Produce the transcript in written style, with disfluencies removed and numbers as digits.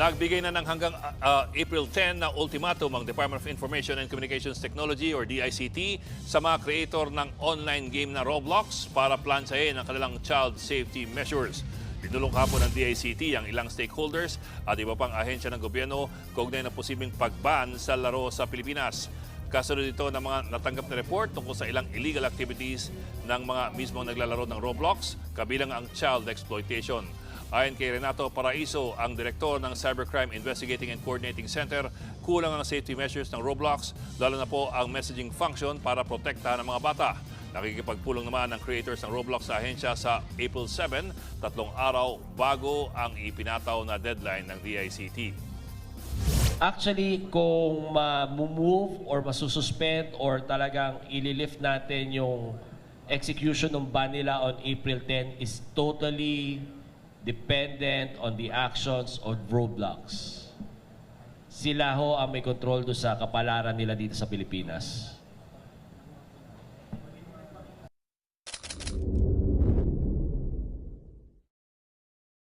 Nagbigay na ng hanggang April 10 na ultimatum ang Department of Information and Communications Technology or DICT sa mga creator ng online game na Roblox para plansahin ang kanilang child safety measures. Pinulong hapon ng DICT ang ilang stakeholders at iba pang ahensya ng gobyerno kaugnay ng posibleng pag-ban sa laro sa Pilipinas. Kasunod ito ng mga natanggap na report tungkol sa ilang illegal activities ng mga mismong naglalaro ng Roblox, kabilang ang child exploitation. Ayon kay Renato Paraiso, ang direktor ng Cybercrime Investigating and Coordinating Center, kulang ang safety measures ng Roblox, lalo na po ang messaging function para protektahan ang mga bata. Nakikipagpulong naman ng creators ng Roblox sa ahensya sa April 7, 3 araw bago ang ipinataw na deadline ng DICT. Actually, kung ma-move or masususpend or talagang ililift natin yung execution ng ban nila on April 10 is totally dependent on the actions of Roblox. Sila ho ang may control do sa kapalaran nila dito sa Pilipinas.